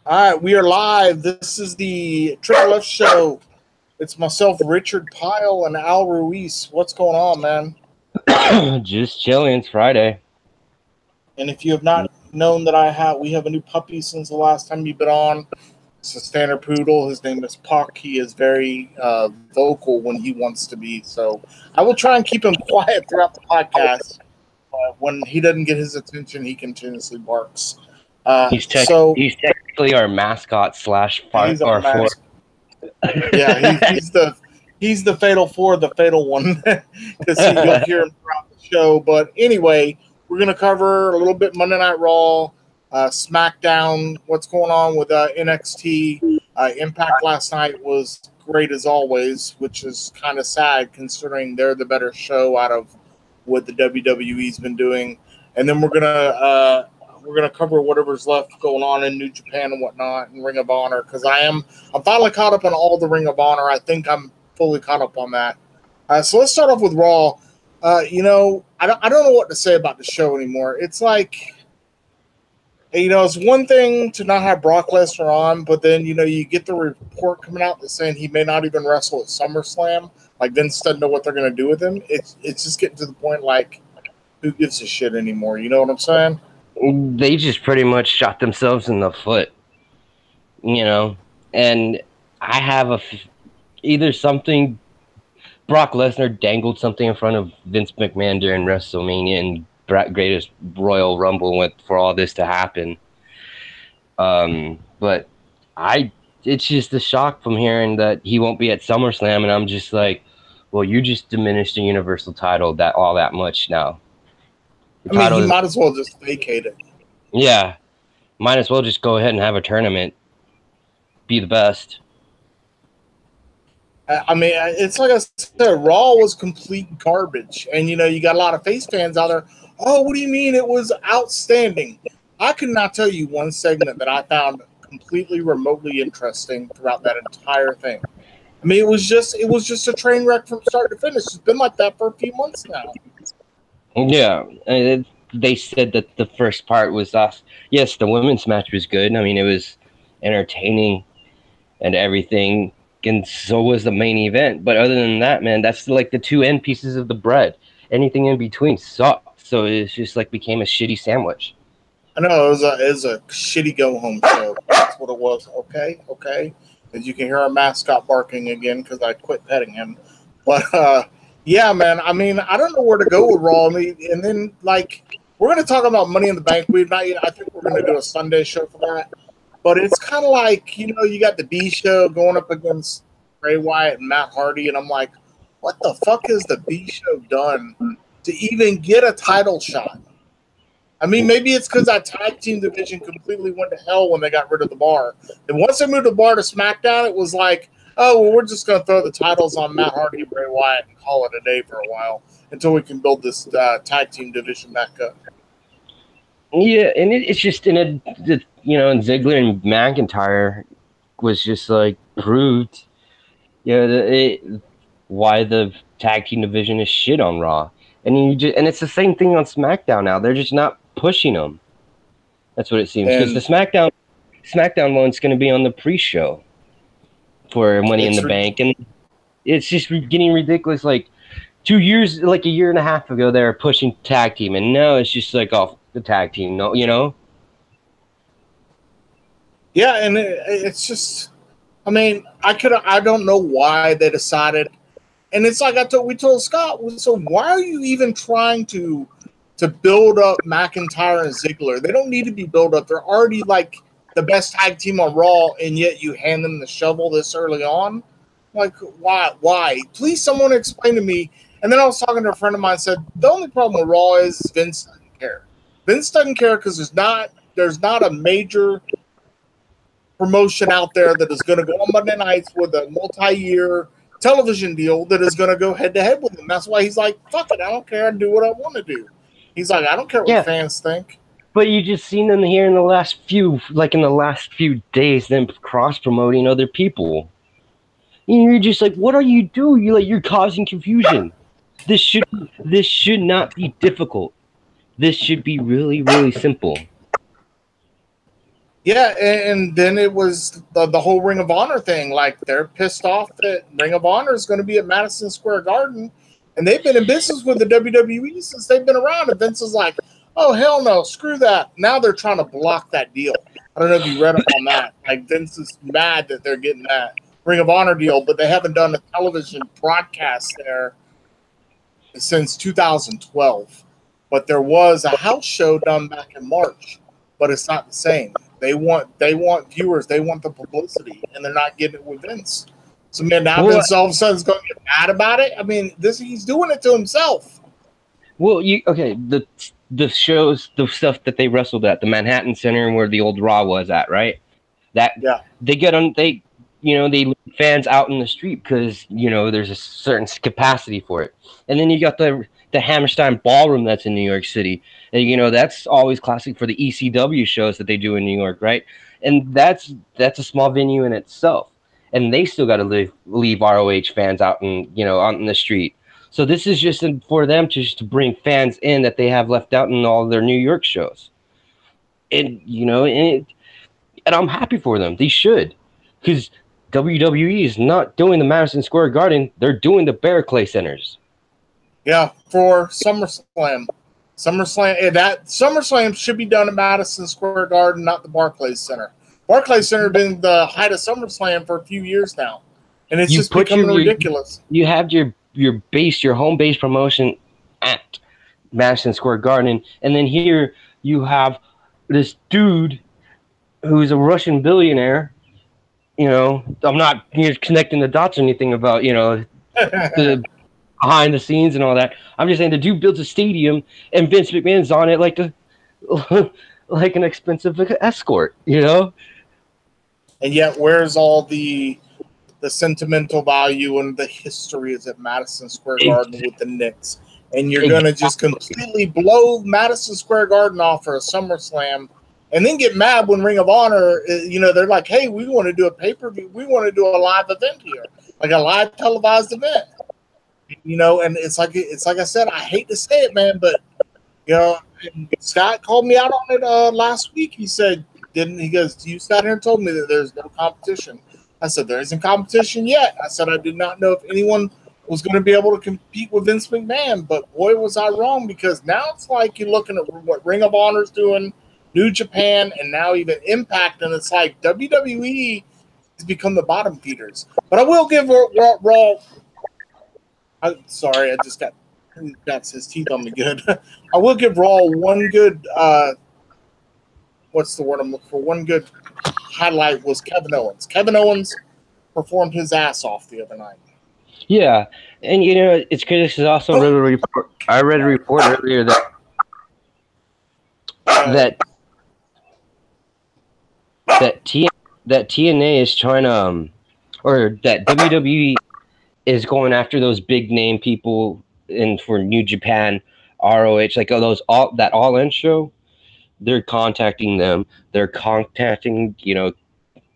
All right, we are live. This is the Triple F show. It's myself, Richard Pyle, and Al Ruiz. What's going on, man? Just chilling. It's Friday. And if you have not known that we have a new puppy since the last time you've been on. It's a standard poodle. His name is Puck. He is very vocal when he wants to be. So I will try and keep him quiet throughout the podcast. When he doesn't get his attention, he continuously barks. He's technically our mascot slash he's our mascot. Yeah, he's the fatal four, the fatal one, because you'll hear him throughout the show. But anyway, we're gonna cover a little bit Monday Night Raw, SmackDown, what's going on with NXT. Impact last night was great as always, which is kind of sad considering they're the better show out of what the WWE's been doing. And then we're gonna cover whatever's left going on in New Japan and whatnot and Ring of Honor, because I'm finally caught up on all the Ring of Honor. I think I'm fully caught up on that. So let's start off with Raw. I don't know what to say about the show anymore. It's like, it's one thing to not have Brock Lesnar on, but then you get the report coming out that's saying he may not even wrestle at SummerSlam. Like, Vince doesn't know what they're gonna do with him. It's just getting to the point like, who gives a shit anymore? You know what I'm saying? They just pretty much shot themselves in the foot, and I have either something, Brock Lesnar dangled something in front of Vince McMahon during WrestleMania and Greatest Royal Rumble for all this to happen. But it's just a shock from hearing that he won't be at SummerSlam, and I'm just like, well, you just diminished the Universal title that much now. He might as well just vacate it. Yeah, might as well just go ahead and have a tournament. Be the best. It's like I said, Raw was complete garbage. And, you got a lot of face fans out there. Oh, what do you mean it was outstanding? I could not tell you one segment that I found completely remotely interesting throughout that entire thing. It was just a train wreck from start to finish. It's been like that for a few months now. Yeah, they said that the first part was yes, the women's match was good. It was entertaining and everything, and so was the main event. But other than that, man, that's like the two end pieces of the bread. Anything in between sucked. So it's just like became a shitty sandwich. I know, it was a shitty go-home show. That's what it was. Okay. As you can hear our mascot barking again because I quit petting him. But, yeah, man, I don't know where to go with Raw. And then, we're going to talk about Money in the Bank. I think we're going to do a Sunday show for that. But it's kind of like, you got the B show going up against Bray Wyatt and Matt Hardy. And I'm like, what the fuck has the B show done to even get a title shot? Maybe it's because that tag team division completely went to hell when they got rid of the bar. And once they moved the bar to SmackDown, it was like, oh, well, we're just going to throw the titles on Matt Hardy and Bray Wyatt and call it a day for a while until we can build this tag team division back up. Yeah, and it's just and Ziggler and McIntyre was just like proved, why the tag team division is shit on Raw, and it's the same thing on SmackDown now. They're just not pushing them. That's what it seems, because the SmackDown one's going to be on the pre-show for Money in the Bank, and it's just getting ridiculous. Like 2 years, like a year and a half ago, they were pushing tag team, and now it's just like off the tag team. No, Yeah, and it's just, I don't know why they decided, and it's like we told Scott. So why are you even trying to build up McIntyre and Ziggler? They don't need to be built up. They're already like the best tag team on Raw, and yet you hand them the shovel this early on. Like, why? Please, someone explain to me. And then I was talking to a friend of mine and said, the only problem with Raw is Vince doesn't care. Vince doesn't care because there's not a major promotion out there that is going to go on Monday nights with a multi-year television deal that is going to go head-to-head with him. That's why he's like, fuck it, I don't care. I do what I want to do. He's like, I don't care what fans think. But you just seen them here in the last few days, them cross-promoting other people. And you're just like, what are you doing? You're causing confusion. This should not be difficult. This should be really, really simple. Yeah, and then it was the whole Ring of Honor thing. Like, they're pissed off that Ring of Honor is going to be at Madison Square Garden, and they've been in business with the WWE since they've been around. And Vince is like, "Oh, hell no, screw that!" Now they're trying to block that deal. I don't know if you read up on that. Like, Vince is mad that they're getting that Ring of Honor deal, but they haven't done a television broadcast there since 2012. But there was a house show done back in March, but it's not the same. They want viewers, they want the publicity, and they're not getting it with Vince. So man, now Vince all of a sudden is going to get mad about it. I mean, he's doing it to himself. Well, the shows, the stuff that they wrestled at the Manhattan Center where the old Raw was at, right? They get on they leave fans out in the street because there's a certain capacity for it, and then you got the Hammerstein Ballroom that's in New York City, and that's always classic for the ECW shows that they do in New York, right? And that's a small venue in itself, and they still got to leave ROH fans out out in the street. So this is just for them to bring fans in that they have left out in all their New York shows, and and I'm happy for them. They should, because WWE is not doing the Madison Square Garden; they're doing the Bear Clay Centers. Yeah, for SummerSlam. SummerSlam should be done at Madison Square Garden, not the Barclays Center. Barclays Center has been the height of SummerSlam for a few years now, and it's just becoming ridiculous. You have your home base promotion at Madison Square Garden, and then here you have this dude who's a Russian billionaire. I'm not connecting the dots or anything about the behind the scenes and all that. I'm just saying the dude builds a stadium and Vince McMahon's on it like an expensive escort, And yet, where's all the sentimental value and the history is at Madison Square Garden with the Knicks? And you're going to just completely blow Madison Square Garden off for a SummerSlam and then get mad when Ring of Honor, they're like, hey, we want to do a pay-per-view. We want to do a live event here, like a live televised event. And it's like I said, I hate to say it, man, but Scott called me out on it last week. He said, he goes, you sat here and told me that there's no competition. I said, there isn't competition yet. I said, I did not know if anyone was going to be able to compete with Vince McMahon, but boy, was I wrong, because now it's like you're looking at what Ring of Honor's doing, New Japan, and now even Impact, and it's like WWE has become the bottom feeders. But I will give Raw. Sorry, I just got his teeth on me good. I will give Raw one good, what's the word I'm looking for? One good highlight was Kevin Owens. Kevin Owens performed his ass off the other night. Yeah, and it's because I also read a report. I read a report earlier that TNA is trying to, or that WWE is going after those big name people for New Japan, ROH, like that All In show. They're contacting them. They're contacting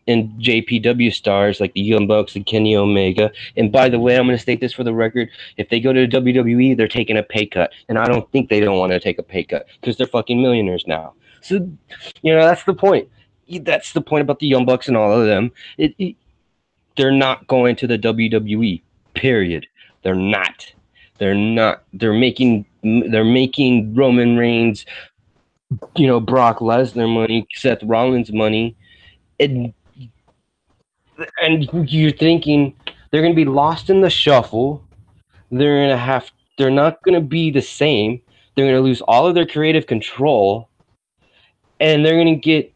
and JPW stars like the Young Bucks and Kenny Omega. And by the way, I'm going to state this for the record: if they go to WWE, they're taking a pay cut, and I don't think they don't want to take a pay cut because they're fucking millionaires now. So that's the point. That's the point about the Young Bucks and all of them. They're not going to the WWE. Period. They're not. They're making Roman Reigns, Brock Lesnar money, Seth Rollins money, and you're thinking they're going to be lost in the shuffle. They're not going to be the same. They're going to lose all of their creative control, and they're going to get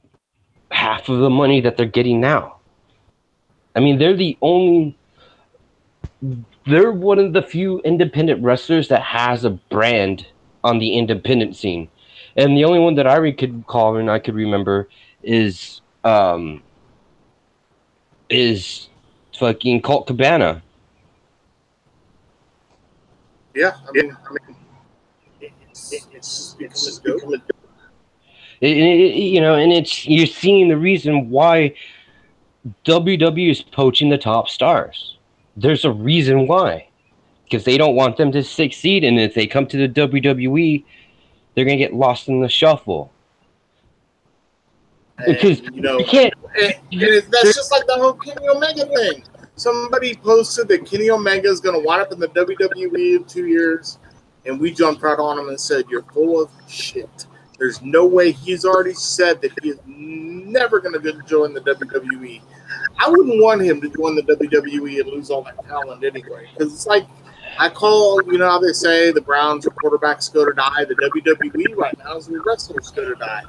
half of the money that they're getting now. I mean, they're one of the few independent wrestlers that has a brand on the independent scene. And the only one that I could call and I could remember is fucking Colt Cabana. Yeah, I mean it's becoming and you're seeing the reason why WWE is poaching the top stars. There's a reason why, because they don't want them to succeed, and if they come to the WWE, they're gonna get lost in the shuffle. Because And, you know, you can't. that's just like the whole Kenny Omega thing. Somebody posted that Kenny Omega is going to wind up in the WWE in 2 years, and we jumped right on him and said, "You're full of shit. There's no way." He's already said that he is never going to join the WWE. I wouldn't want him to join the WWE and lose all that talent anyway, because it's like I call, you know how they say the Browns or quarterbacks go to die. The WWE right now is the wrestlers go to die.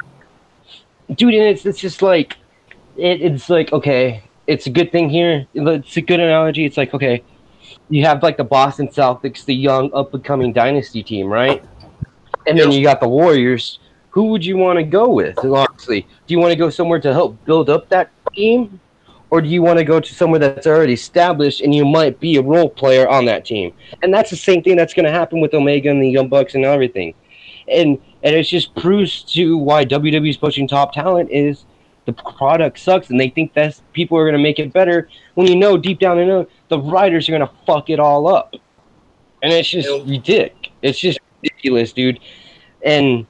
Dude, and it's just like it's like, okay, it's a good thing here. It's a good analogy. It's like, okay, you have like the Boston Celtics, the young up and coming dynasty team, right? And then you got the Warriors. Who would you want to go with? Honestly, do you want to go somewhere to help build up that team, or do you want to go to somewhere that's already established and you might be a role player on that team? And that's the same thing that's going to happen with Omega and the Young Bucks and everything. And it just proves to why WWE's pushing top talent is the product sucks, and they think that people are going to make it better when you know deep down they know the writers are going to fuck it all up. And it's just ridiculous. It's just ridiculous, dude. And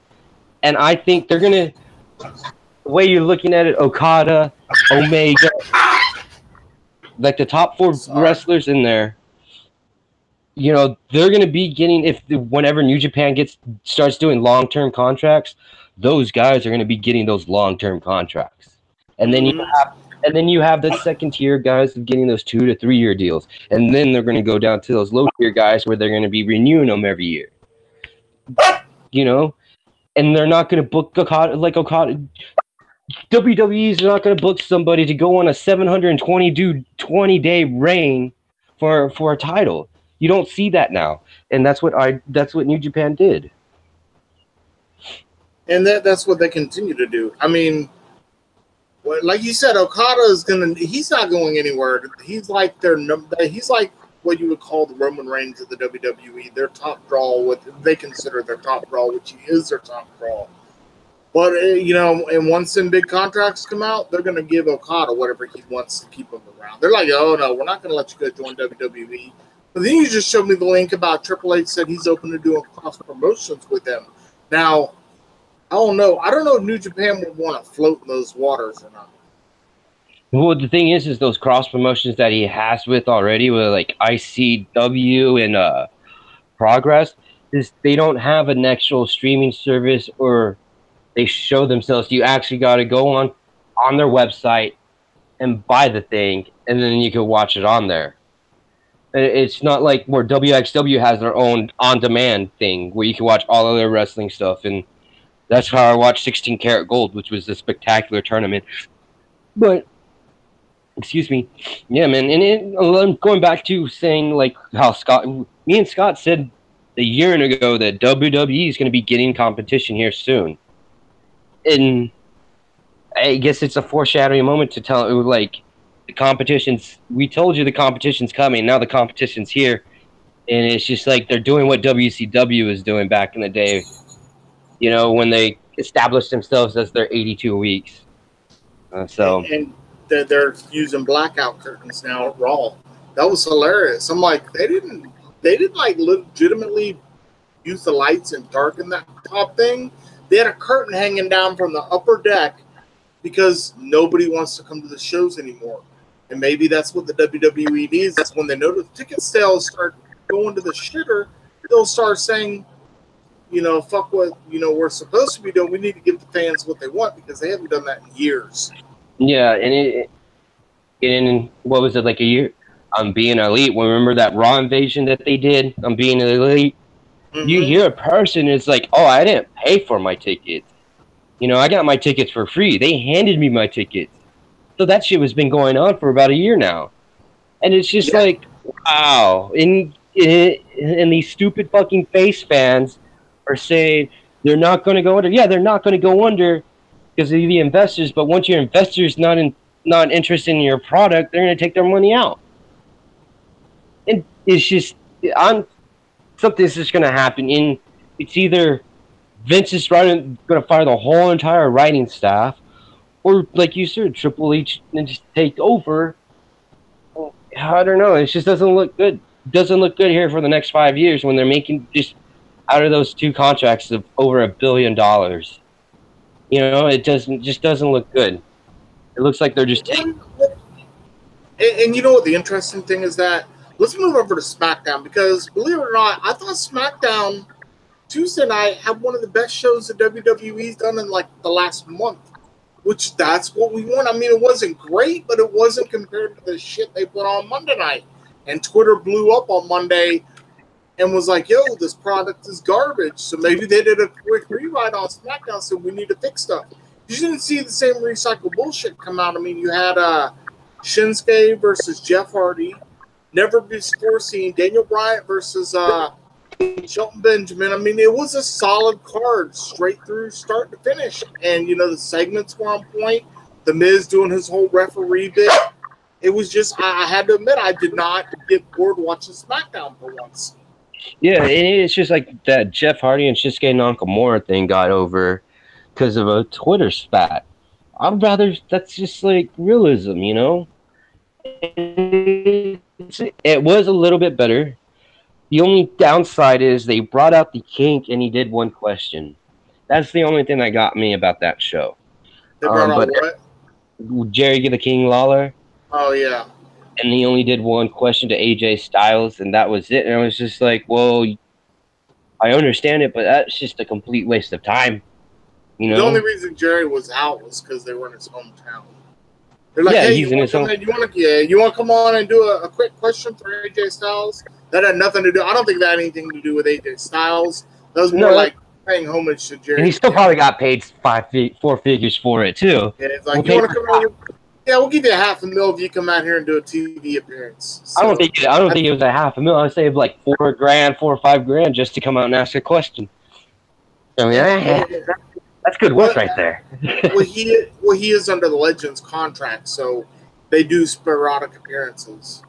I think they're going to, the way you're looking at it, Okada, Omega, like the top 4 wrestlers in there, you know, they're going to be getting, whenever New Japan starts doing long-term contracts, those guys are going to be getting those long-term contracts. And then you have the second-tier guys getting those 2 to 3 year deals. And then they're going to go down to those low-tier guys where they're going to be renewing them every year. You know? And they're not going to book Okada. WWE's not going to book somebody to go on a 720-day reign for a title. You don't see that now, and that's what New Japan did. And that's what they continue to do. I mean, like you said, Okada he's not going anywhere. He's like he's like what you would call the Roman Reigns of the WWE, their top draw, what they consider their top draw, which he is their top draw. But, you know, and once them big contracts come out, they're going to give Okada whatever he wants to keep him around. They're like, oh, no, we're not going to let you go join WWE. But then you just showed me the link about Triple H said he's open to doing cross promotions with them. Now, I don't know. I don't know if New Japan would want to float in those waters or not. Well, the thing is those cross promotions that he has with already, with like ICW and Progress, is they don't have an actual streaming service, or they show themselves. You actually got to go on their website and buy the thing, and then you can watch it on there. It's not like where WXW has their own on-demand thing where you can watch all of their wrestling stuff, and that's how I watched 16 Karat Gold, which was a spectacular tournament. But excuse me, yeah, man. And I'm going back to saying like how me and Scott said a year ago that WWE is going to be getting competition here soon, and I guess it's a foreshadowing moment to tell like the competition's. We told you the competition's coming. Now the competition's here, and it's just like they're doing what WCW was doing back in the day. You know, when they established themselves as their 82 weeks. And they're using blackout curtains now at Raw. That was hilarious. I'm like, they didn't like legitimately use the lights and darken that top thing. They had a curtain hanging down from the upper deck because nobody wants to come to the shows anymore. And maybe that's what the WWE needs. That's when they know the ticket sales start going to the shitter. They'll start saying, you know, fuck what, you know, we're supposed to be doing. We need to give the fans what they want because they haven't done that in years. Yeah, and in what was it, like a year? Being Elite. Remember that Raw invasion that they did on Being Elite? Mm-hmm. You hear a person, it's like, oh, I didn't pay for my tickets. You know, I got my tickets for free. They handed me my tickets. So that shit has been going on for about a year now. And it's just like, wow. And these stupid fucking face fans are saying they're not going to go under. Yeah, they're not going to go under because of the investors. But once your investors not interested in your product, they're going to take their money out. And it's just, something's just going to happen. And it's either Vince is going to fire the whole entire writing staff, or like you said, Triple H and just take over. I don't know. It just doesn't look good. Doesn't look good here for the next 5 years when they're making just out of those two contracts of over $1 billion. You know, it just doesn't look good. It looks like they're just taking. And you know what the interesting thing is that let's move over to SmackDown because believe it or not, I thought SmackDown Tuesday night had one of the best shows that WWE's done in like the last month. Which that's what we want. I mean, it wasn't great, but it wasn't compared to the shit they put on Monday night. And Twitter blew up on Monday and was like, yo, this product is garbage. So maybe they did a quick rewrite on SmackDown, so we need to fix stuff. You didn't see the same recycled bullshit come out. I mean, you had Shinsuke versus Jeff Hardy. Never before seen Daniel Bryan versus Shelton Benjamin. I mean, it was a solid card straight through start to finish. And, you know, the segments were on point. The Miz doing his whole referee bit. It was just, I had to admit, I did not get bored watching SmackDown for once. Yeah, and it's just like that Jeff Hardy and Shinsuke Nakamura thing got over because of a Twitter spat. I'd rather, that's just like realism, you know? It was a little bit better. The only downside is they brought out the Kink and he did one question. That's the only thing that got me about that show. They brought out what? Jerry the King Lawler. Oh, yeah. And he only did one question to AJ Styles, and that was it. And I was just like, well, I understand it, but that's just a complete waste of time. You know? The only reason Jerry was out was because they were in his hometown. They're like, yeah, hey, he's in his home. You want to come on and do a quick question for AJ Styles? That had nothing to do. I don't think that had anything to do with AJ Styles. That was more like paying homage to Jerry. And he still probably got paid four figures for it too. Yeah, it's like, you want to come on? Yeah, we'll give you $500,000 if you come out here and do a TV appearance. So, I don't think it was $500,000. I'd say like $4 or $5 grand just to come out and ask a question. I mean, that's good work right there. he is under the Legends contract, so they do sporadic appearances.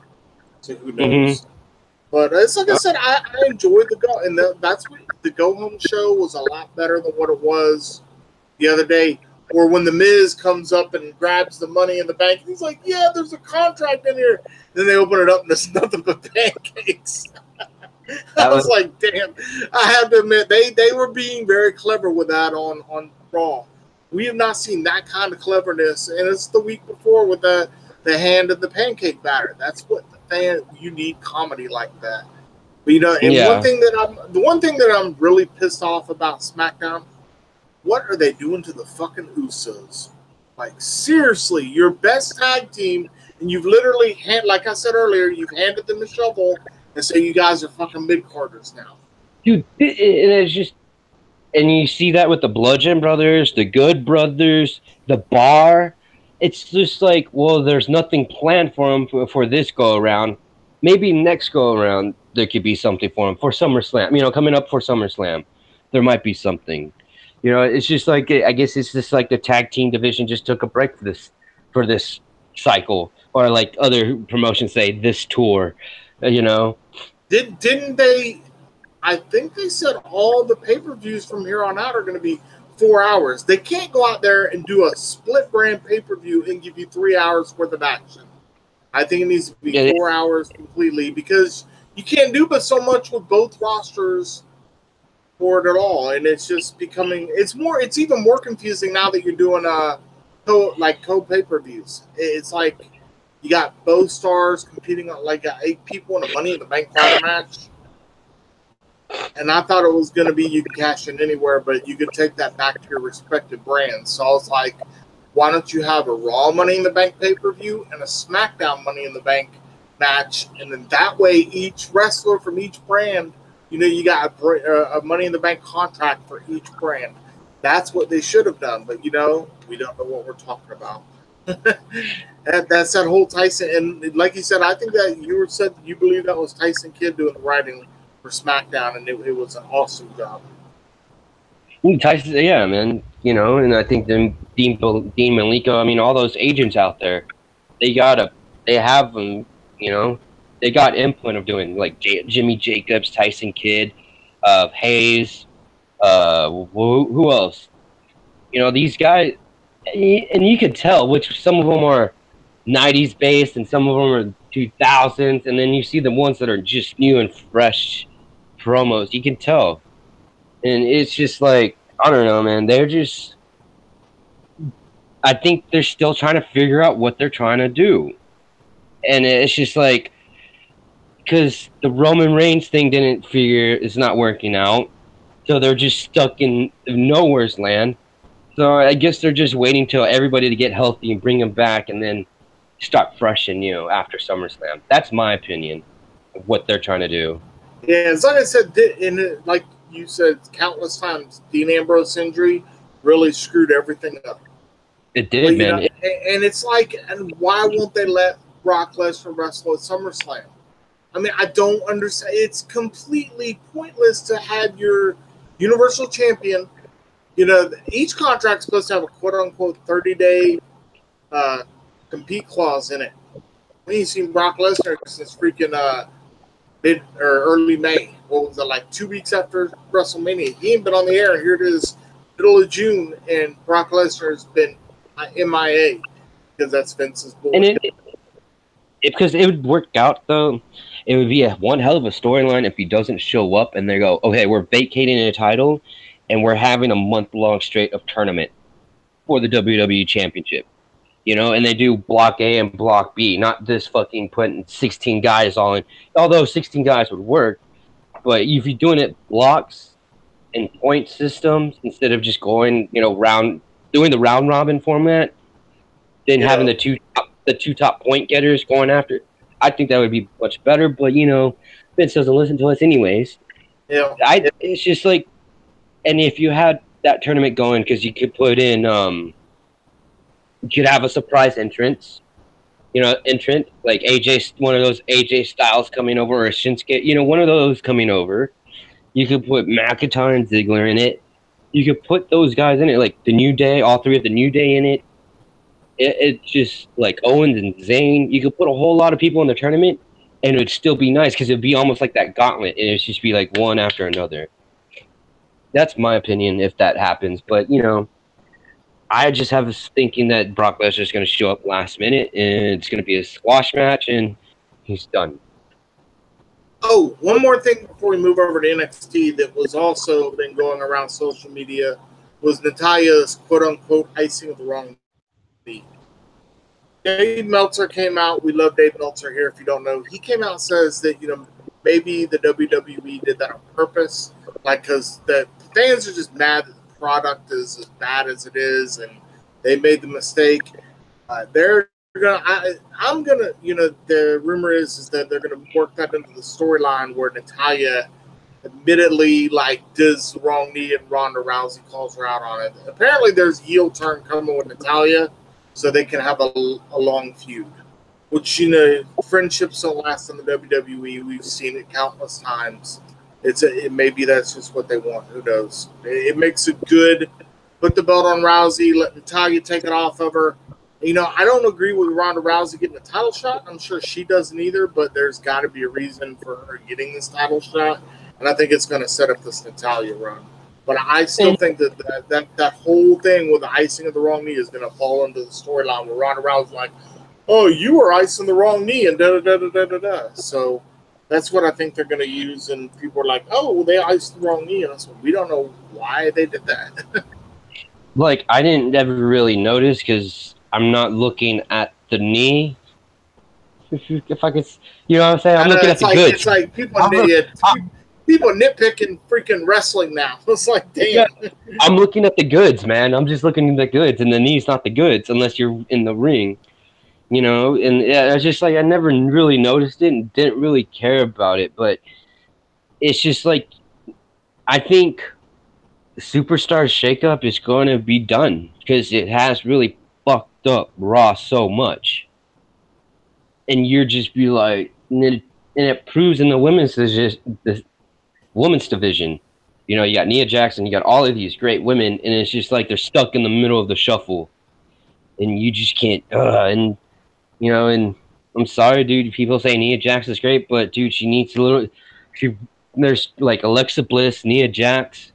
So who knows? Mm-hmm. But it's like I said, I enjoyed the go, and that's what the Go Home show was a lot better than what it was the other day. Or when the Miz comes up and grabs the money in the bank, he's like, "Yeah, there's a contract in here." Then they open it up and there's nothing but pancakes. I was like, "Damn!" I have to admit, they were being very clever with that on Raw. We have not seen that kind of cleverness, and it's the week before with the hand of the pancake batter. That's what you need comedy like that. But you know, and the one thing that I'm really pissed off about SmackDown. What are they doing to the fucking Usos? Like, seriously, your best tag team, and you've literally, like I said earlier, you've handed them a shovel and say you guys are fucking mid-carders now. Dude, it's just, and you see that with the Bludgeon Brothers, the Good Brothers, the Bar. It's just like, well, there's nothing planned for them for this go-around. Maybe next go-around there could be something for them. For SummerSlam, you know, coming up for SummerSlam, there might be something. You know, it's just like, I guess it's just like the tag team division just took a break for this cycle, or like other promotions say this tour. You know, didn't they? I think they said all the pay-per-views from here on out are going to be 4 hours. They can't go out there and do a split brand pay-per-view and give you 3 hours worth of action. I think it needs to be 4 hours completely because you can't do but so much with both rosters. For it at all, and it's just becoming it's even more confusing now that you're doing co pay-per-views. It's like you got both stars competing on like 8 people in a Money in the Bank title match, and I thought it was going to be you could cash in anywhere, but you could take that back to your respective brands. So I was like, why don't you have a Raw Money in the Bank pay-per-view and a SmackDown Money in the Bank match, and then that way each wrestler from each brand. You know, you got a Money in the Bank contract for each brand. That's what they should have done. But, you know, we don't know what we're talking about. That's that whole Tyson. And like you said, I think that you believe that was Tyson Kidd doing the writing for SmackDown, and it was an awesome job. Tyson, yeah, man. You know, and I think Dean Malenko, I mean, all those agents out there, they have them, you know. They got input of doing like Jimmy Jacobs, Tyson Kidd, Hayes, who else? You know, these guys, and you could tell which some of them are 90s based and some of them are 2000s, and then you see the ones that are just new and fresh promos. You can tell, and it's just like, I don't know, man. They're just I think they're still trying to figure out what they're trying to do. And it's just like, because the Roman Reigns thing it's not working out. So they're just stuck in nowhere's land. So I guess they're just waiting till everybody to get healthy and bring them back and then start fresh and new after SummerSlam. That's my opinion of what they're trying to do. Yeah, it's like I said, like you said countless times, Dean Ambrose injury really screwed everything up. It did, man. And it's like, and why won't they let Brock Lesnar wrestle at SummerSlam? I mean, I don't understand. It's completely pointless to have your Universal Champion. You know, each contract's supposed to have a quote-unquote 30-day compete clause in it. We ain't seen Brock Lesnar since freaking mid or early May. What was it, like 2 weeks after WrestleMania? He ain't been on the air. Here it is, middle of June, and Brock Lesnar has been MIA because that's Vince's bullshit. And because it would work out, though. It would be one hell of a storyline if he doesn't show up and they go, okay, we're vacating a title and we're having a month-long straight of tournament for the WWE Championship. You know, and they do Block A and Block B, not this fucking putting 16 guys all in. Although 16 guys would work, but if you're doing it blocks and point systems instead of just going, you know, doing the round robin format, then having the two top point getters going after, I think that would be much better. But you know, Vince doesn't listen to us anyways. Yeah, it's just like, and if you had that tournament going, because you could put in, you could have a surprise entrant like AJ, one of those AJ Styles coming over, or Shinsuke, you know, one of those coming over. You could put McIntyre and Ziggler in it. You could put those guys in it, like the New Day, all three of the New Day in it. It's just like Owens and Zayn. You could put a whole lot of people in the tournament, and it would still be nice because it'd be almost like that gauntlet, and it'd just be like one after another. That's my opinion if that happens. But, you know, I just have this thinking that Brock Lesnar is going to show up last minute, and it's going to be a squash match, and he's done. Oh, one more thing before we move over to NXT that was also been going around social media was Natalya's quote-unquote icing of the wrong knee. Dave Meltzer came out. We love Dave Meltzer here, if you don't know. He came out and says that, you know, maybe the WWE did that on purpose, like, because the fans are just mad that the product is as bad as it is, and they made the mistake. I'm gonna, you know, the rumor is that they're gonna work that into the storyline where Natalya admittedly like does the wrong knee and Ronda Rousey calls her out on it. Apparently, there's heel turn coming with Natalya, so they can have a long feud. Which, you know, friendships don't last in the WWE. We've seen it countless times. Maybe that's just what they want. Who knows? It makes it good. Put the belt on Rousey. Let Natalya take it off of her. You know, I don't agree with Ronda Rousey getting a title shot. I'm sure she doesn't either, but there's got to be a reason for her getting this title shot, and I think it's going to set up this Natalya run. But I still think that whole thing with the icing of the wrong knee is going to fall into the storyline where Ronda Rousey's like, oh, you were icing the wrong knee, and da-da-da-da-da-da. So that's what I think they're going to use, and people are like, oh, well, they iced the wrong knee, and I said, we don't know why they did that. Like, I didn't ever really notice because I'm not looking at the knee. If I could, you know what I'm saying? I'm looking at the goods. It's like people nitpicking freaking wrestling now. It's like, damn. Yeah, I'm looking at the goods, man. I'm just looking at the goods, and the knee's not the goods unless you're in the ring, you know? And yeah, it's just like I never really noticed it and didn't really care about it. But it's just like I think the Superstar shakeup is going to be done because it has really fucked up Raw so much, and you're just be like, and it proves in the women's division, you know, you got Nia Jackson, you got all of these great women, and it's just like they're stuck in the middle of the shuffle, and you just can't. And you know, and I'm sorry, dude. People say Nia Jackson's great, but dude, she needs a little. There's like Alexa Bliss, Nia Jax.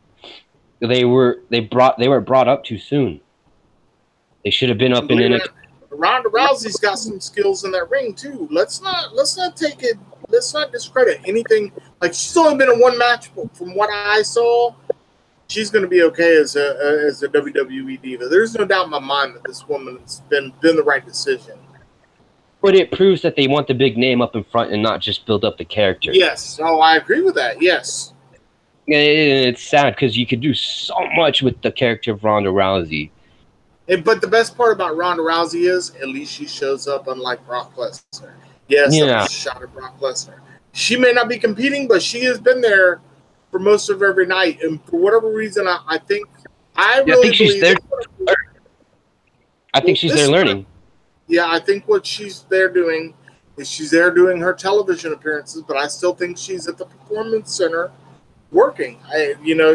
They were brought up too soon. They should have been up in NXT. Ronda Rousey's got some skills in that ring too. Let's not take it. Let's not discredit anything. Like, she's only been in one match, but from what I saw, she's going to be okay as a WWE diva. There's no doubt in my mind that this woman's been the right decision. But it proves that they want the big name up in front and not just build up the character. Yes. Oh, I agree with that. Yes. It's sad because you could do so much with the character of Ronda Rousey. But the best part about Ronda Rousey is at least she shows up, unlike Brock Lesnar. Yes, yeah. Shot at Brock Lesnar. She may not be competing, but she has been there for most of every night. And for whatever reason, I think she's there. I think she's there learning. Yeah, I think what she's there doing is she's there doing her television appearances, but I still think she's at the Performance Center working.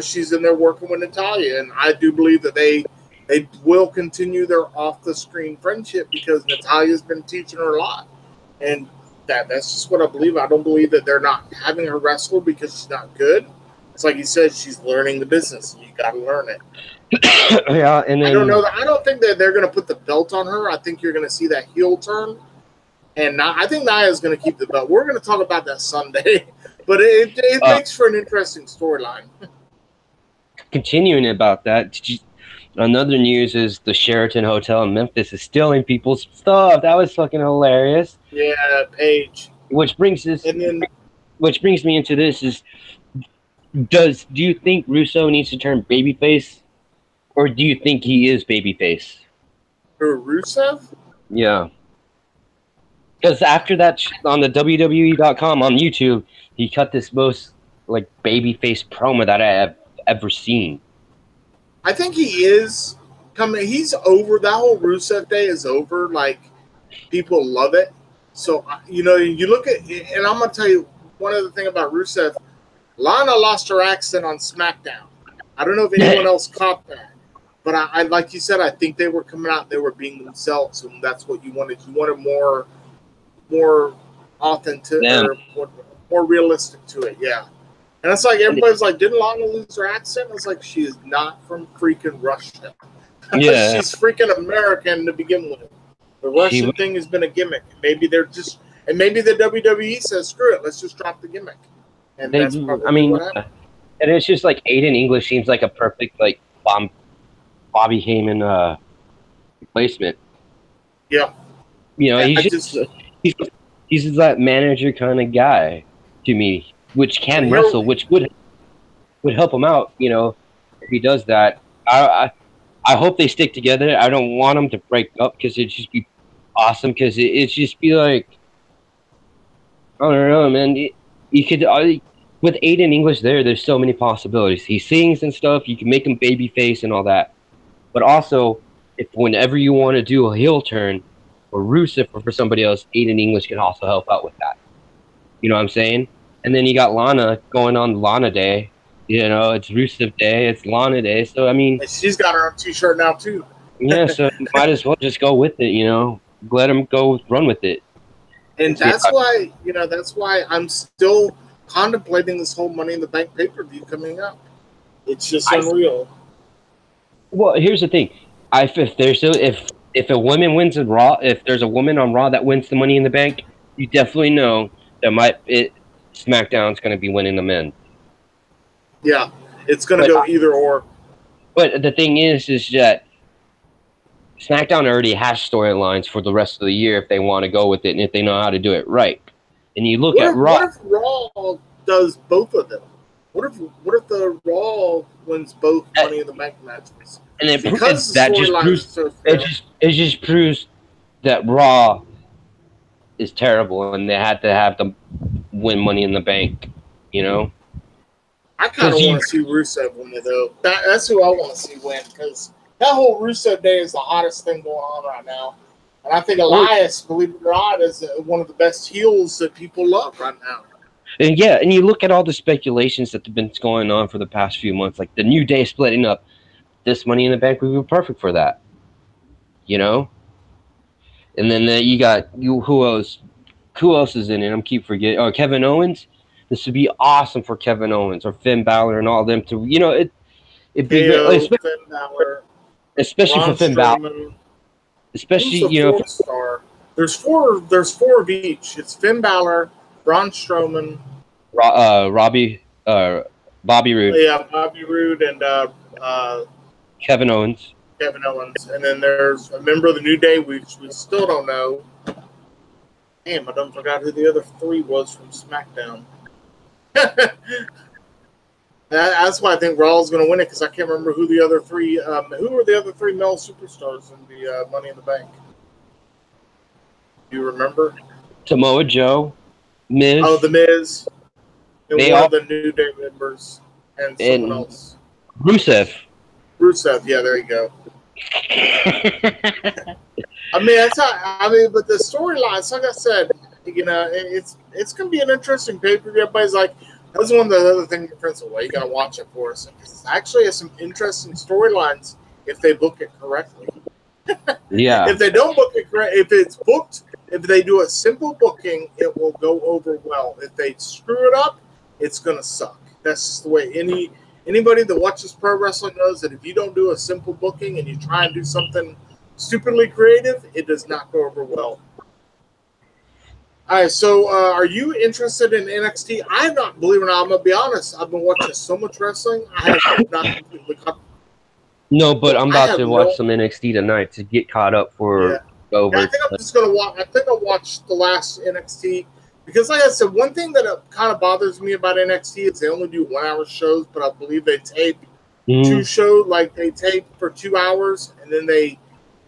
She's in there working with Natalya, and I do believe that they will continue their off-the-screen friendship because Natalya's been teaching her a lot. And that's just what I believe. I don't believe that they're not having her wrestle because she's not good. It's like you said, she's learning the business. You got to learn it. Yeah, and then, I don't know. I don't think that they're going to put the belt on her. I think you're going to see that heel turn. And I think Nia's going to keep the belt. We're going to talk about that Sunday. But it makes for an interesting storyline. Continuing about that, another news is the Sheraton Hotel in Memphis is stealing people's stuff. That was fucking hilarious. Yeah, Paige. Which brings me into this is, do you think Russo needs to turn babyface, or do you think he is babyface? For Rusev? Yeah. Because after that, on the WWE.com on YouTube, he cut this most like babyface promo that I have ever seen. I think he is coming. He's over. That whole Rusev day is over. Like, people love it. So, you look at, and I'm going to tell you one other thing about Rusev. Lana lost her accent on SmackDown. I don't know if anyone else caught that. But I like you said, I think they were coming out, they were being themselves, and that's what you wanted. You wanted more authentic, or more realistic to it, yeah. And it's like everybody's like, didn't Lana lose her accent? It's like, she is not from freaking Russia. Yeah, she's freaking American to begin with. The Russian thing has been a gimmick. Maybe the WWE says, screw it, let's just drop the gimmick. And that's probably what happened. And it's just like Aiden English seems like a perfect like Bobby Heyman replacement. Yeah. He's that manager kind of guy to me, which can wrestle, which would help him out, if he does that. I hope they stick together. I don't want them to break up because it'd just be awesome, because it'd just be like, I don't know, man. You could, with Aiden English there's so many possibilities. He sings and stuff. You can make him babyface and all that. But also, if whenever you want to do a heel turn, or Rusev or for somebody else, Aiden English can also help out with that. You know what I'm saying? And then you got Lana going on Lana Day. It's Rusev Day, it's Lana Day. So, I mean... And she's got her own t-shirt now, too. Yeah, so you might as well just go with it, Let them go run with it. And that's why I'm still contemplating this whole Money in the Bank pay-per-view coming up. It's just unreal. Well, here's the thing. If a woman wins in Raw, if there's a woman on Raw that wins the Money in the Bank, you definitely know that SmackDown's going to be winning the men. Yeah, it's going to go either or. But the thing is that SmackDown already has storylines for the rest of the year if they want to go with it and if they know how to do it right. And you look at Raw. What if Raw does both of them? What if the Raw wins both Money in the Bank matches? And it just proves that Raw is terrible, and they had to have them win Money in the Bank. I kind of want to see Rusev win it, though. That's who I want to see win, because that whole Rusev Day is the hottest thing going on right now. And I think Elias, believe it or not, is one of the best heels that people love right now. And yeah, and you look at all the speculations that have been going on for the past few months, like the New Day splitting up. This Money in the Bank would be perfect for that. And then you got who else? Who else is in it? I'm keep forgetting. Oh, Kevin Owens. This would be awesome for Kevin Owens or Finn Balor and all of them to. It'd be great, Finn Balor, especially for Finn Balor. Especially There's four of each. It's Finn Balor, Braun Strowman, Bobby Roode. Yeah, Bobby Roode and Kevin Owens. And then there's a member of the New Day, which we still don't know. Damn, I done forgot who the other 3 was from SmackDown. That's why I think Raw's going to win it, because I can't remember who the other 3. Who were the other 3 male superstars in the Money in the Bank? Do you remember? Samoa Joe, Miz. Oh, the Miz. And They one all- of the New Day members, and someone else. Rusev. Rusev, yeah, there you go. I mean, that's how. I mean, but the storylines, like I said, it's going to be an interesting pay per view. Everybody's like, that's one of the other things your friends are, well, you got to watch it for us. It actually has some interesting storylines if they book it correctly. Yeah. If they don't book it correct, if it's booked, if they do a simple booking, it will go over well. If they screw it up, it's going to suck. That's just the way anybody that watches pro wrestling knows that if you don't do a simple booking and you try and do something stupidly creative, it does not go over well. All right, so are you interested in NXT? I'm not, believe it or not, I'm going to be honest. I've been watching so much wrestling, I have not completely caught. No, but I'm about to watch some NXT tonight to get caught up for over. Yeah, I think I'm just going to watch. I think I'll watch the last NXT because, like I said, one thing that kind of bothers me about NXT is they only do 1 hour shows, but I believe they tape 2 shows. Like they tape for 2 hours and then they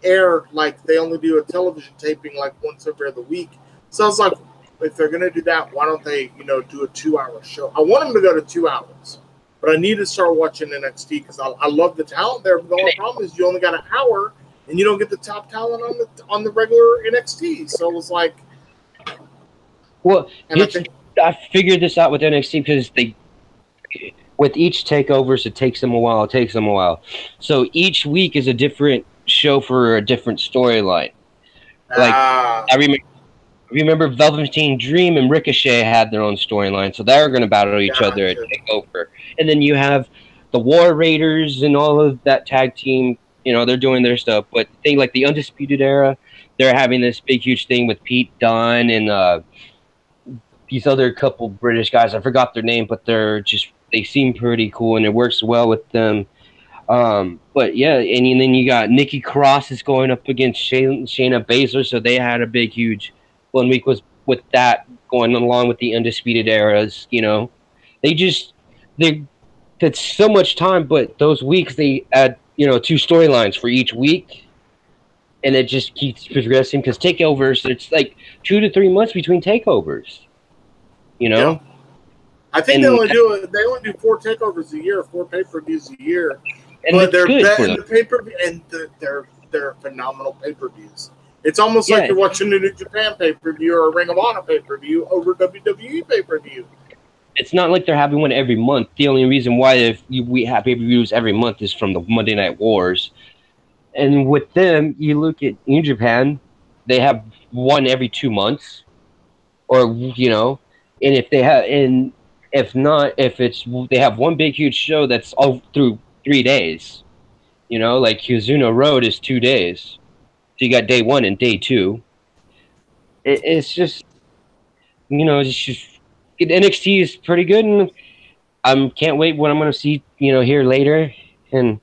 air like they only do a television taping like once every other week. So I was like, if they're going to do that, why don't they, do a 2 hour show? I want them to go to 2 hours. But I need to start watching NXT because I love the talent there. But the only problem is you only got an hour and you don't get the top talent on the regular NXT. So it was like, well, I figured this out with NXT because with each takeovers, it takes them a while. So each week is a different show for a different storyline. Like I remember Velveteen Dream and Ricochet had their own storyline, so they're going to battle each other at TakeOver. And then you have the War Raiders and all of that tag team. They're doing their stuff. But the thing like the Undisputed Era, they're having this big, huge thing with Pete Dunne and these other couple British guys. I forgot their name, but they seem pretty cool, and it works well with them. But yeah, and then you got Nikki Cross is going up against Shayna Baszler, so they had a big, huge 1 week was with that going along with the Undisputed Eras. That's so much time, but those weeks they add 2 storylines for each week, and it just keeps progressing because takeovers, it's like 2 to 3 months between takeovers. Yeah. I think they only do 4 takeovers a year, 4 pay-per-views a year. But they're betting the pay-per-view, and they're phenomenal pay-per-views. It's almost like you're watching a New Japan pay-per-view or a Ring of Honor pay-per-view over WWE pay-per-view. It's not like they're having one every month. The only reason why we have pay-per-views every month is from the Monday Night Wars. And with them, you look at New Japan, they have one every 2 months. Or, and if they have, and if not, they have one big, huge show that's all through 3 days. Like Kizuna Road is 2 days. So you got day 1 and day 2. It's just, NXT is pretty good, and I can't wait what I'm going to see, here later. And,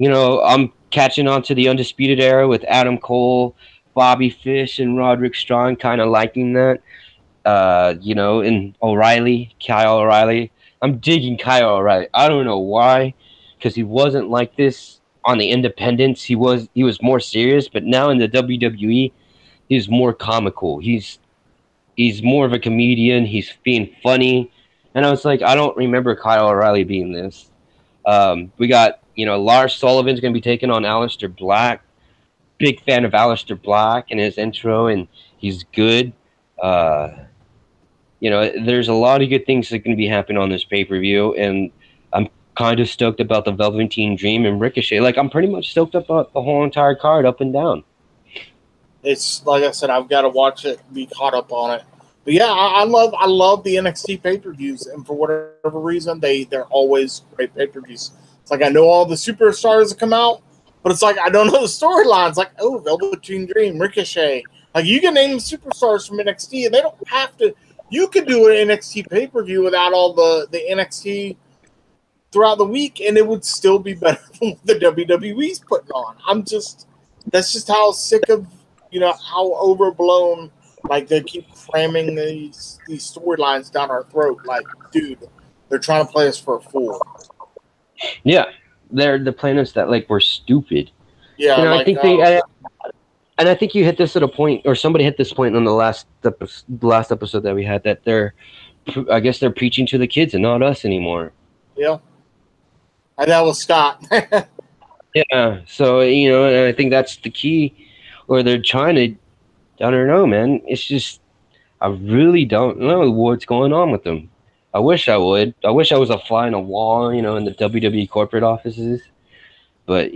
I'm catching on to the Undisputed Era with Adam Cole, Bobby Fish, and Roderick Strong, kind of liking that. And Kyle O'Reilly. I'm digging Kyle O'Reilly. I don't know why, because he wasn't like this on the independents. He was more serious, but now in the WWE, he's more comical. He's more of a comedian. He's being funny. And I was like, I don't remember Kyle O'Reilly being this. We got, Lars Sullivan's going to be taking on Aleister Black. Big fan of Aleister Black and his intro, and he's good. There's a lot of good things that are going to be happening on this pay-per-view, and I'm kind of stoked about the Velveteen Dream and Ricochet. Like, I'm pretty much stoked about the whole entire card up and down. It's like I said, I've got to watch it, be caught up on it. But yeah, I love the NXT pay-per-views, and for whatever reason, they're always great pay-per-views. It's like I know all the superstars that come out, but it's like I don't know the storylines. Like, oh, Velveteen Dream, Ricochet. Like, you can name superstars from NXT, and they don't have to. You could do an NXT pay-per-view without all the NXT throughout the week, and it would still be better than what the WWE's putting on. That's just how sick of, how overblown, like they keep cramming these storylines down our throat. Like, dude, they're trying to play us for a fool. Yeah, they're playing us that like we're stupid. Yeah, I think and I think you hit this at a point, or somebody hit this point on the last episode that we had, that I guess they're preaching to the kids and not us anymore. Yeah. And that was Scott. Yeah. So, and I think that's the key, or they're trying to, I don't know, man. It's just, I really don't know what's going on with them. I wish I would. I wish I was a fly on a wall, in the WWE corporate offices. But,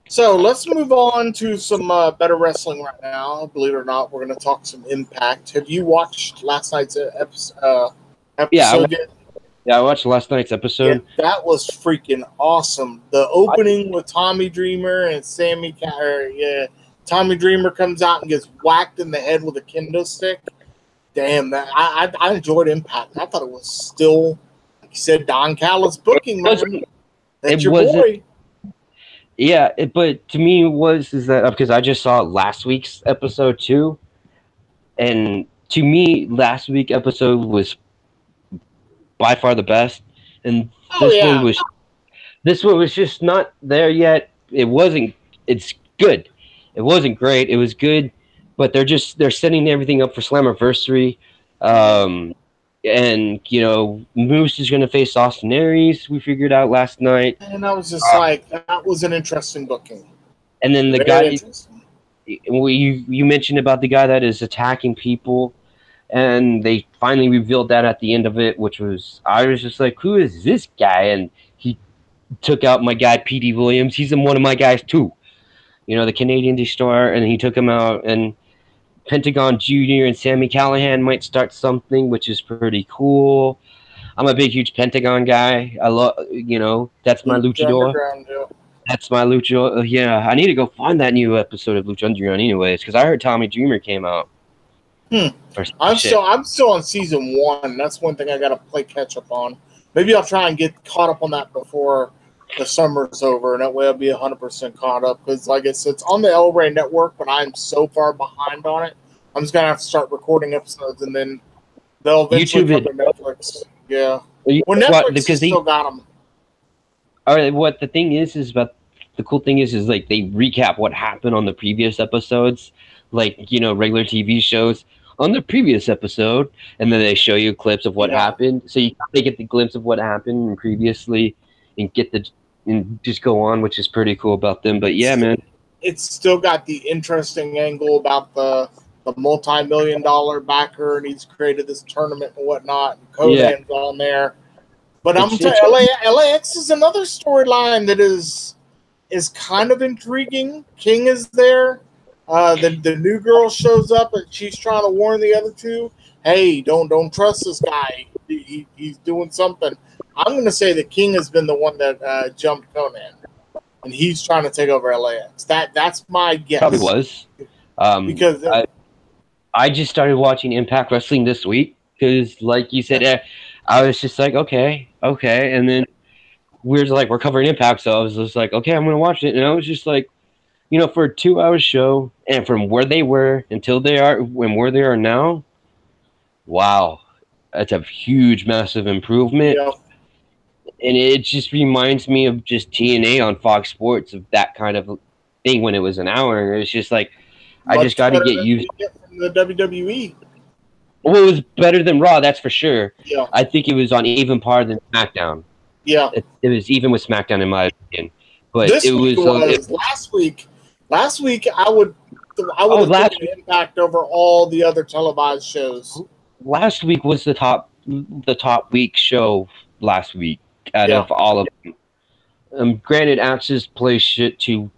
So let's move on to some better wrestling right now. Believe it or not, we're going to talk some Impact. Have you watched last night's episode? Yeah, I watched last night's episode. Yeah, that was freaking awesome. The opening with Tommy Dreamer and Tommy Dreamer comes out and gets whacked in the head with a kendo stick. Damn, I enjoyed Impact. I thought it was still, like you said, Don Callis booking. That's your boy. Yeah, but to me is that because I just saw last week's episode too, and to me last week's episode was by far the best, and this one was just not there yet. It's good. It wasn't great. It was good, but they're setting everything up for Slammiversary. And Moose is going to face Austin Aries. We figured out last night, and I was just that was an interesting booking. And then the guy you mentioned about the guy that is attacking people, and they finally revealed that at the end of it, I was just like, who is this guy? And he took out my guy P.D. Williams. He's one of my guys too, the Canadian Destroyer, and he took him out. And Pentagon Jr. and Sami Callihan might start something, which is pretty cool. I'm a big, huge Pentagon guy. I love, that's my luchador. That's my luchador. Yeah, I need to go find that new episode of Lucha Underground anyways, because I heard Tommy Dreamer came out. I'm still on season 1. That's one thing I got to play catch up on. Maybe I'll try and get caught up on that before the summer's over, and that way I'll be 100% caught up. Because, like I said, it's on the El Rey Network, but I'm so far behind on it. I'm just gonna have to start recording episodes, and then they'll eventually come to Netflix. Yeah, Netflix still got them. All right, what the thing is about the cool thing is like they recap what happened on the previous episodes, like regular TV shows on the previous episode, and then they show you clips of what happened, so you get the glimpse of what happened previously, and just go on, which is pretty cool about them. But yeah, man, it's still got the interesting angle about the multi-million-dollar backer, and he's created this tournament and whatnot, and Codan's on there. But I'm telling you, LAX is another storyline that is kind of intriguing. King is there. The new girl shows up, and she's trying to warn the other two, hey, don't trust this guy. He's doing something. I'm going to say that King has been the one that jumped Conan, and he's trying to take over LAX. That's my guess. Probably was. Because I just started watching Impact Wrestling this week because, like you said, I was just like, okay, and then we're covering Impact, so I was just like, okay, I'm gonna watch it, and I was just like, for a 2-hour show, and from where they were until they are, and where they are now, wow, that's a huge, massive improvement. Yeah. And it just reminds me of just TNA on Fox Sports, of that kind of thing when it was an hour, and it's just like, I just got to get used to the WWE. Well, it was better than Raw, that's for sure. Yeah. I think it was on even par than SmackDown. Yeah. It was even with SmackDown, in my opinion. But this week was last week. Last week, I would have taken Impact over all the other televised shows. Last week was the top week show last week out of all of them. Granted, Access plays shit 2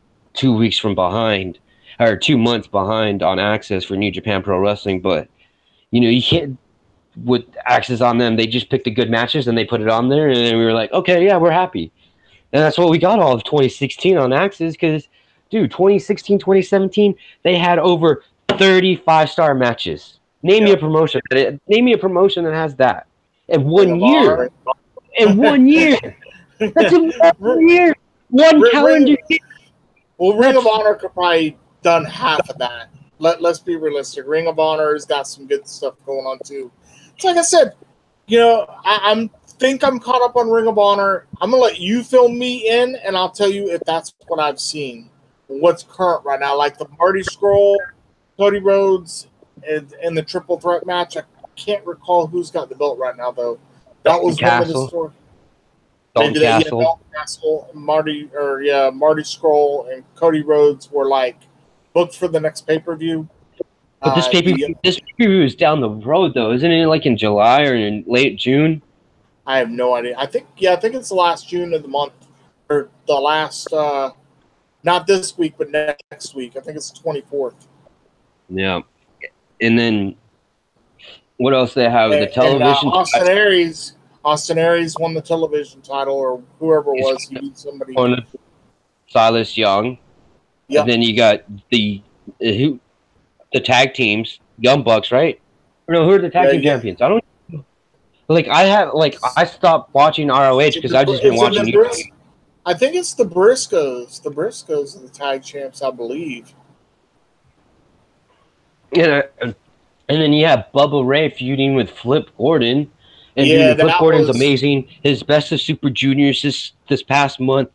weeks from behind, or 2 months behind on Access for New Japan Pro Wrestling, but you can't, with Access on them, they just picked the good matches and they put it on there, and then we were like, okay, yeah, we're happy. And that's what we got all of 2016 on Access, because, dude, 2016, 2017, they had over 30 5-star matches. Name me a promotion that has that. In Ring 1 of year. Honor. In 1 year. That's a 1 year. One calendar year. Well, Ring of Honor could probably done half of that. Let's be realistic. Ring of Honor has got some good stuff going on too. It's like I said, I think I'm caught up on Ring of Honor. I'm gonna let you fill me in, and I'll tell you if that's what I've seen, what's current right now. Like the Marty Scurll, Cody Rhodes, and the triple threat match. I can't recall who's got the belt right now though. That was one of the stories. Dalton Castle. Dalton Castle, Marty Scurll, and Cody Rhodes were like booked for the next pay-per-view. But this pay-per-view is down the road though, isn't it? Like in July or in late June? I have no idea. I think it's the last June of the month, or the last. Not this week, but next week. I think it's the 24th. Yeah, and then what else they have? The television. Austin Aries won the television title, or whoever it was. He beat somebody. Silas Young. Yep. And then you got the tag teams, Young Bucks, right? Or no, who are the tag team champions? I don't. I stopped watching ROH because I've just been watching. I think it's the Briscoes. The Briscoes are the tag champs, I believe. Yeah, and then you have Bubba Ray feuding with Flip Gordon. And Flip Gordon's amazing. His best of Super Juniors this past month.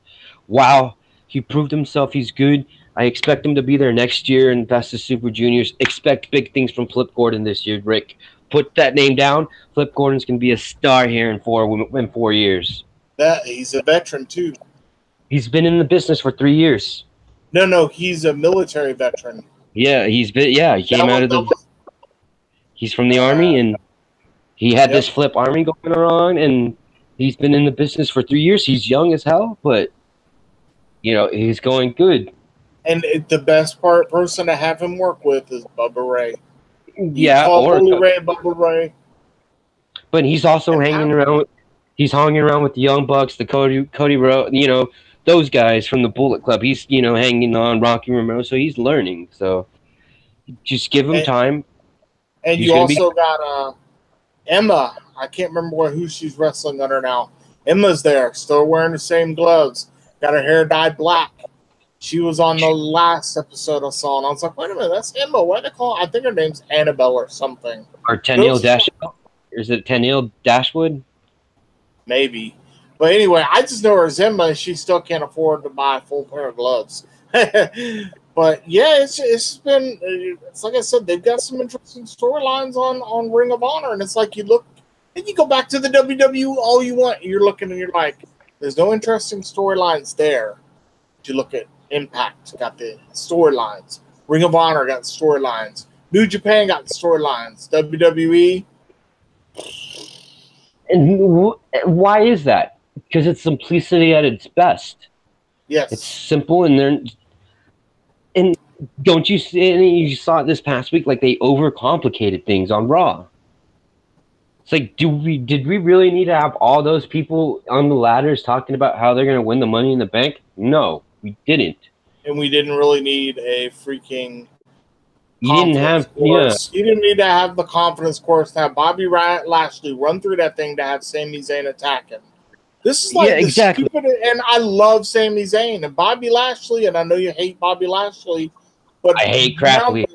Wow, he proved himself. He's good. I expect him to be there next year in Best of Super Juniors. Expect big things from Flip Gordon this year, Rick. Put that name down. Flip Gordon's going to be a star here in 4 years. He's a veteran, too. He's been in the business for 3 years. No, he's a military veteran. Yeah, he came out of the... He's from the Army, and he had this Flip Army going on, and he's been in the business for 3 years. He's young as hell, but, he's going good. And the best person to have him work with is Bubba Ray. Bubba Ray. But he's also hanging around with the Young Bucks, the Cody Rhodes, those guys from the Bullet Club. He's, hanging on Rocky Romero, so he's learning. So just give him time. And you also got Emma. I can't remember who she's wrestling under now. Emma's there, still wearing the same gloves. Got her hair dyed black. She was on the last episode I saw, and I was like, wait a minute, that's Emma. What do they call her? I think her name's Annabelle or something. Or Tenille Dashwood? Is it Tenille Dashwood? Maybe. But anyway, I just know her as Emma, and she still can't afford to buy a full pair of gloves. But yeah, it's like I said, they've got some interesting storylines on Ring of Honor, and it's like you look, and you go back to the WWE all you want. You're looking, and you're like, there's no interesting storylines there. But you look at Impact, got the storylines. Ring of Honor got storylines. New Japan got the storylines. WWE. And why is that? Because it's simplicity at its best. Yes. It's simple, and don't you see? And you saw it this past week. Like they overcomplicated things on Raw. It's like, did we really need to have all those people on the ladders talking about how they're going to win the Money in the Bank? No, we didn't. And we didn't really need a freaking. You didn't need to have the confidence course to have Bobby Lashley run through that thing to have Sami Zayn attack him. This is like stupid, and I love Sami Zayn and Bobby Lashley, and I know you hate Bobby Lashley, but I hate Craftley.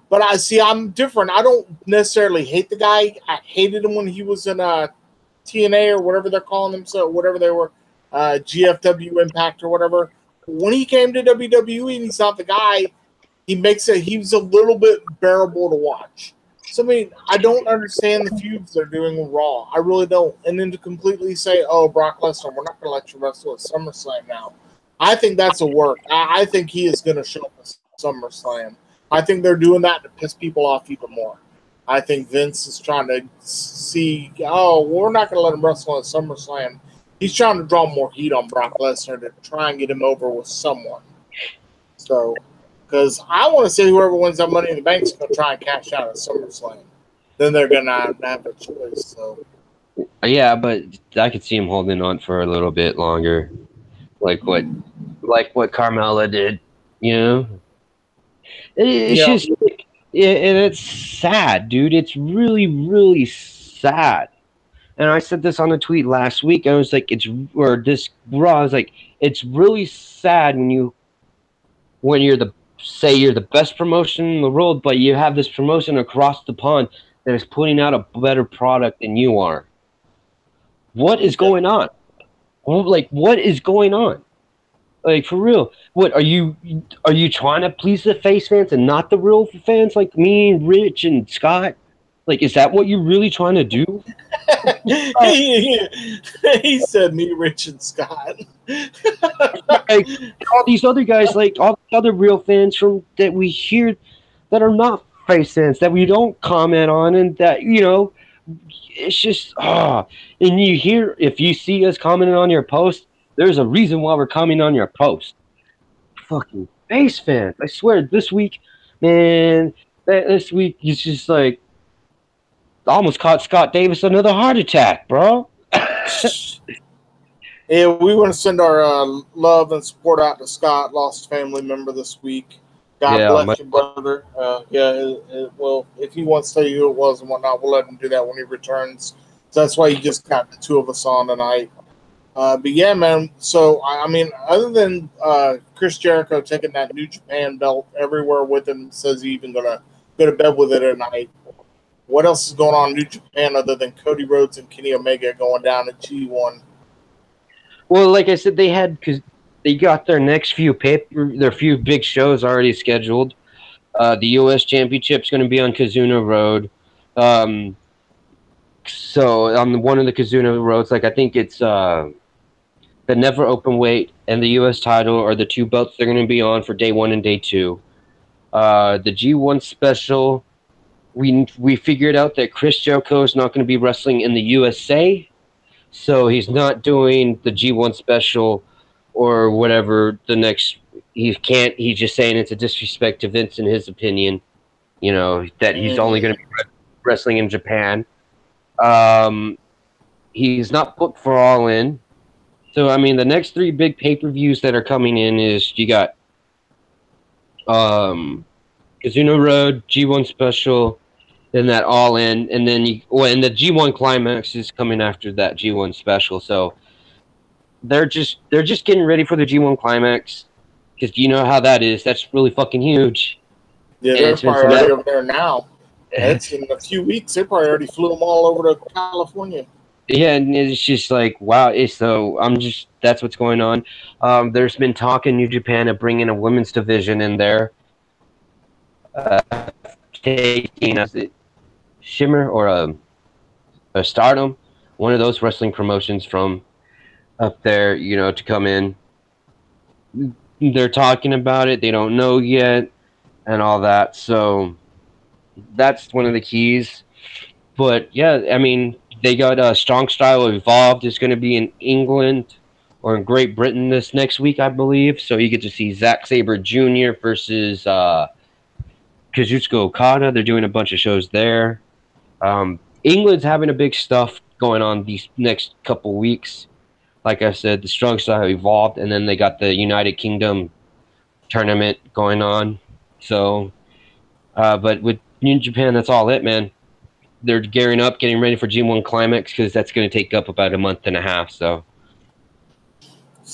But I'm different. I don't necessarily hate the guy. I hated him when he was in TNA or whatever they're calling themselves, whatever they were, GFW Impact or whatever. When he came to WWE and he's not the guy, he's a little bit bearable to watch. So, I mean, I don't understand the feuds they're doing with Raw. I really don't. And then to completely say, oh, Brock Lesnar, we're not going to let you wrestle at SummerSlam now. I think that's a work. I think he is going to show up at SummerSlam. I think they're doing that to piss people off even more. I think Vince is trying to see, we're not going to let him wrestle at SummerSlam. He's trying to draw more heat on Brock Lesnar to try and get him over with someone. So, because I want to see whoever wins that Money in the Bank is going to try and cash out at SummerSlam. Then they're going to have a choice. So. Yeah, but I could see him holding on for a little bit longer, like what Carmella did. It's just, and it's sad, dude. It's really, really sad. And I said this on a tweet last week. I was like, this Raw. I was like, it's really sad when you're the best promotion in the world, but you have this promotion across the pond that is putting out a better product than you are. What is going on? Like, what is going on? Like, for real, what are you trying to please the face fans and not the real fans like me, Rich, and Scott? Like, is that what you're really trying to do? He said me, Rich, and Scott. Like, all these other guys, like all the other real fans that we hear that are not face fans, that we don't comment on, and that, it's just, and you hear, if you see us commenting on your post, there's a reason why we're commenting on your post. Fucking face fans. I swear, this week, man, this week, it's just like, almost caught Scott Davis another heart attack, bro. Yeah, we want to send our love and support out to Scott, lost family member this week. God bless you, brother. Well, if he wants to tell you who it was and whatnot, we'll let him do that when he returns. So that's why you just got the two of us on tonight. But yeah, man. So I mean, other than Chris Jericho taking that New Japan belt everywhere with him, says he's even gonna go to bed with it tonight. What else is going on in New Japan other than Cody Rhodes and Kenny Omega going down at G1? Well, like I said, because they got their next few big shows already scheduled. The U.S. Championship's going to be on Kazuna Road. So on one of the Kazuna Roads, like I think it's the Never Open Weight and the U.S. title are the two belts they're going to be on for day 1 and day 2. The G1 special, we figured out that Chris Jericho is not going to be wrestling in the USA, so he's not doing the G1 special or whatever the next. He can't. He's just saying it's a disrespect to Vince in his opinion. That he's only going to be wrestling in Japan. He's not booked for All In. So I mean, the next 3 big pay-per-views that are coming in is you got Kazuna Road, G1 special, and that All In, and then and the G1 Climax is coming after that G1 special. So they're just getting ready for the G1 Climax, because you know how that is. That's really fucking huge. Yeah, they're probably already over there now. It's in a few weeks. They probably already flew them all over to California. Yeah, and it's just like, wow. That's what's going on. There's been talk in New Japan of bringing a women's division in there. Taking Shimmer or a Stardom, one of those wrestling promotions from up there, to come in. They're talking about it. They don't know yet and all that. So that's one of the keys. But yeah, I mean, they got Strong Style Evolved is going to be in England or in Great Britain this next week, I believe. So you get to see Zack Sabre Jr. versus Kazuchika Okada. They're doing a bunch of shows there. England's having a big stuff going on these next couple weeks. Like I said, the Strong Style Evolved, and then they got the United Kingdom tournament going on. So, but with New Japan, that's all it, man. They're gearing up, getting ready for G1 Climax, because that's going to take up about a month and a half. So,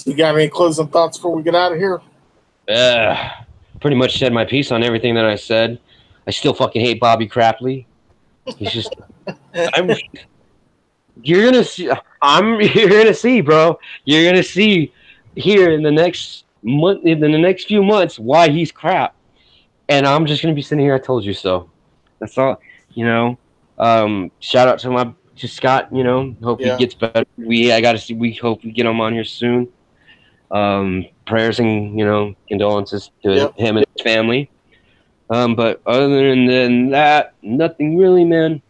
you got any closing thoughts before we get out of here? Pretty much said my piece on everything that I said. I still fucking hate Bobby Crapley. He's just. You're gonna see, bro. You're gonna see here in the next month, in the next few months, why he's crap. And I'm just gonna be sitting here. I told you so. That's all. Shout out to Scott. Hope he gets better. We hope we get him on here soon. Prayers and condolences to him and his family. But other than that, nothing really, man.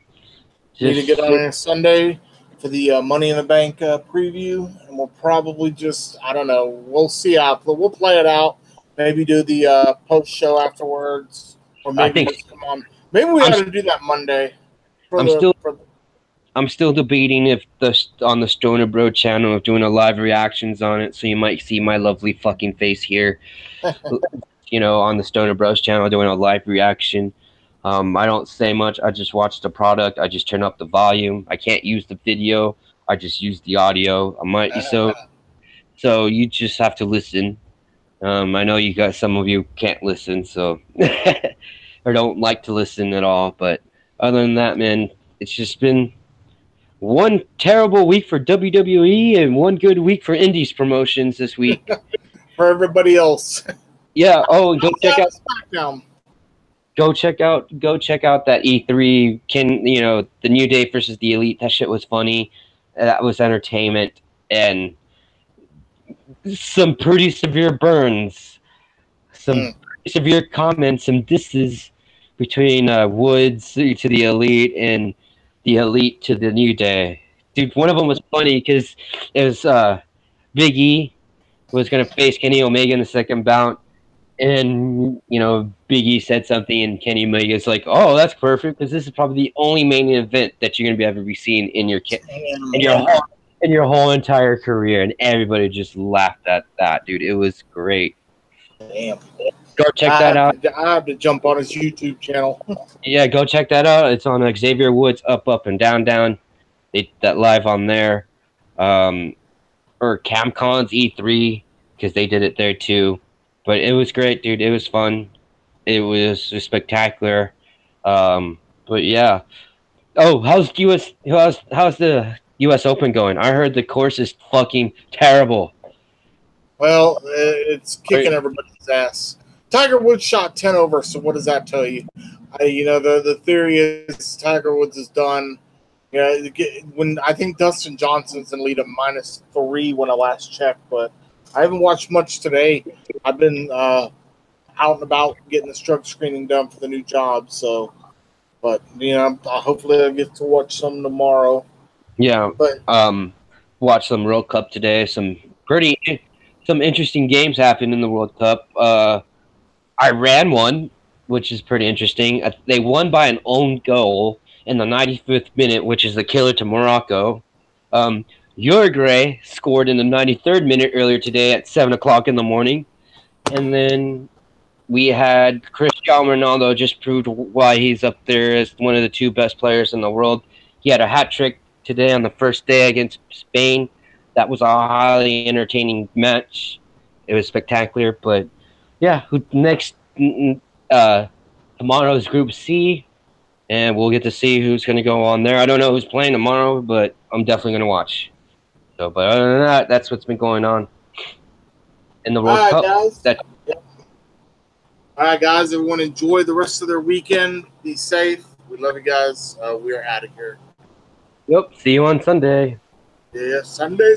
Need to get on a Sunday for the Money in the Bank preview, and we'll probably we'll see out. We'll play it out. Maybe do the post show afterwards, or maybe just come on. Maybe we ought to do that Monday. I'm still debating if on the Stoner Bro channel of doing a live reactions on it, so you might see my lovely fucking face here, on the Stoner Bros channel doing a live reaction. I don't say much. I just watch the product. I just turn up the volume. I can't use the video. I just use the audio. So you just have to listen. I know you guys, some of you can't listen, so or don't like to listen at all. But other than that, man, it's just been one terrible week for WWE and one good week for Indies promotions this week. For everybody else. Yeah. Oh, go check out SmackDown. Go check out that E3. The New Day versus the Elite. That shit was funny. That was entertainment and some pretty severe burns, some severe comments, some disses between Woods to the Elite and the Elite to the New Day. Dude, one of them was funny because it was Big E was going to face Kenny Omega in the second bout. And, Big E said something, and Kenny Omega's like, "Oh, that's perfect, because this is probably the only main event that you're going to ever be seeing in your whole entire career." And everybody just laughed at that, dude. It was great. Damn. Go check that out. I have to jump on his YouTube channel. Yeah, go check that out. It's on Xavier Woods Up, Up, and Down, Down. That live on there. Or CamCon's E3, because they did it there too. But it was great, dude. It was fun. It was spectacular. But yeah. Oh, how's the U.S. Open going? I heard the course is fucking terrible. Well, it's kicking everybody's ass. Tiger Woods shot 10 over, so what does that tell you? The theory is Tiger Woods is done. When I think Dustin Johnson's in lead at -3 when I last checked, but I haven't watched much today. I've been out and about getting this drug screening done for the new job. So, but hopefully I'll get to watch some tomorrow. Yeah. But watch some World Cup today. Some interesting games happened in the World Cup. Iran won, which is pretty interesting. They won by an own goal in the 95th minute, which is the killer to Morocco. Uruguay scored in the 93rd minute earlier today at 7 o'clock in the morning. And then we had Cristiano Ronaldo just proved why he's up there as one of the 2 best players in the world. He had a hat trick today on the first day against Spain. That was a highly entertaining match. It was spectacular. But yeah, next tomorrow's Group C, and we'll get to see who's going to go on there. I don't know who's playing tomorrow, but I'm definitely going to watch. So, but other than that, that's what's been going on in the World Cup. Guys. All right, guys. Everyone enjoy the rest of their weekend. Be safe. We love you guys. We are out of here. Yep. See you on Sunday. Yeah, Sunday.